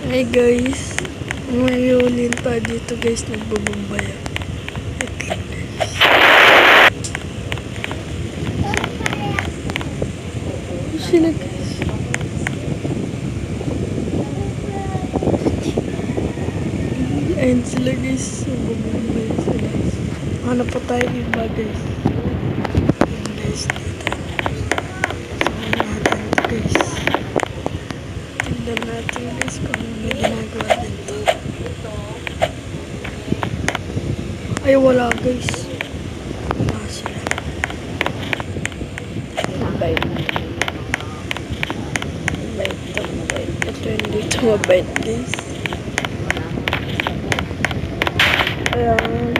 Hi guys, may ulin pa dito guys, nagbubumbaya. Wait lang guys. Sila guys. Ayun sila guys, nagbubumbaya sila. Hanap pa tayo iba guys. Ayun guys, dito. Saan natin ito guys. Tingnan natin guys kung may ginagawa dito. Ay wala guys. Wala sila. Mabait. Mabait to, mabait. Ito yung dito mabait guys. Ayan.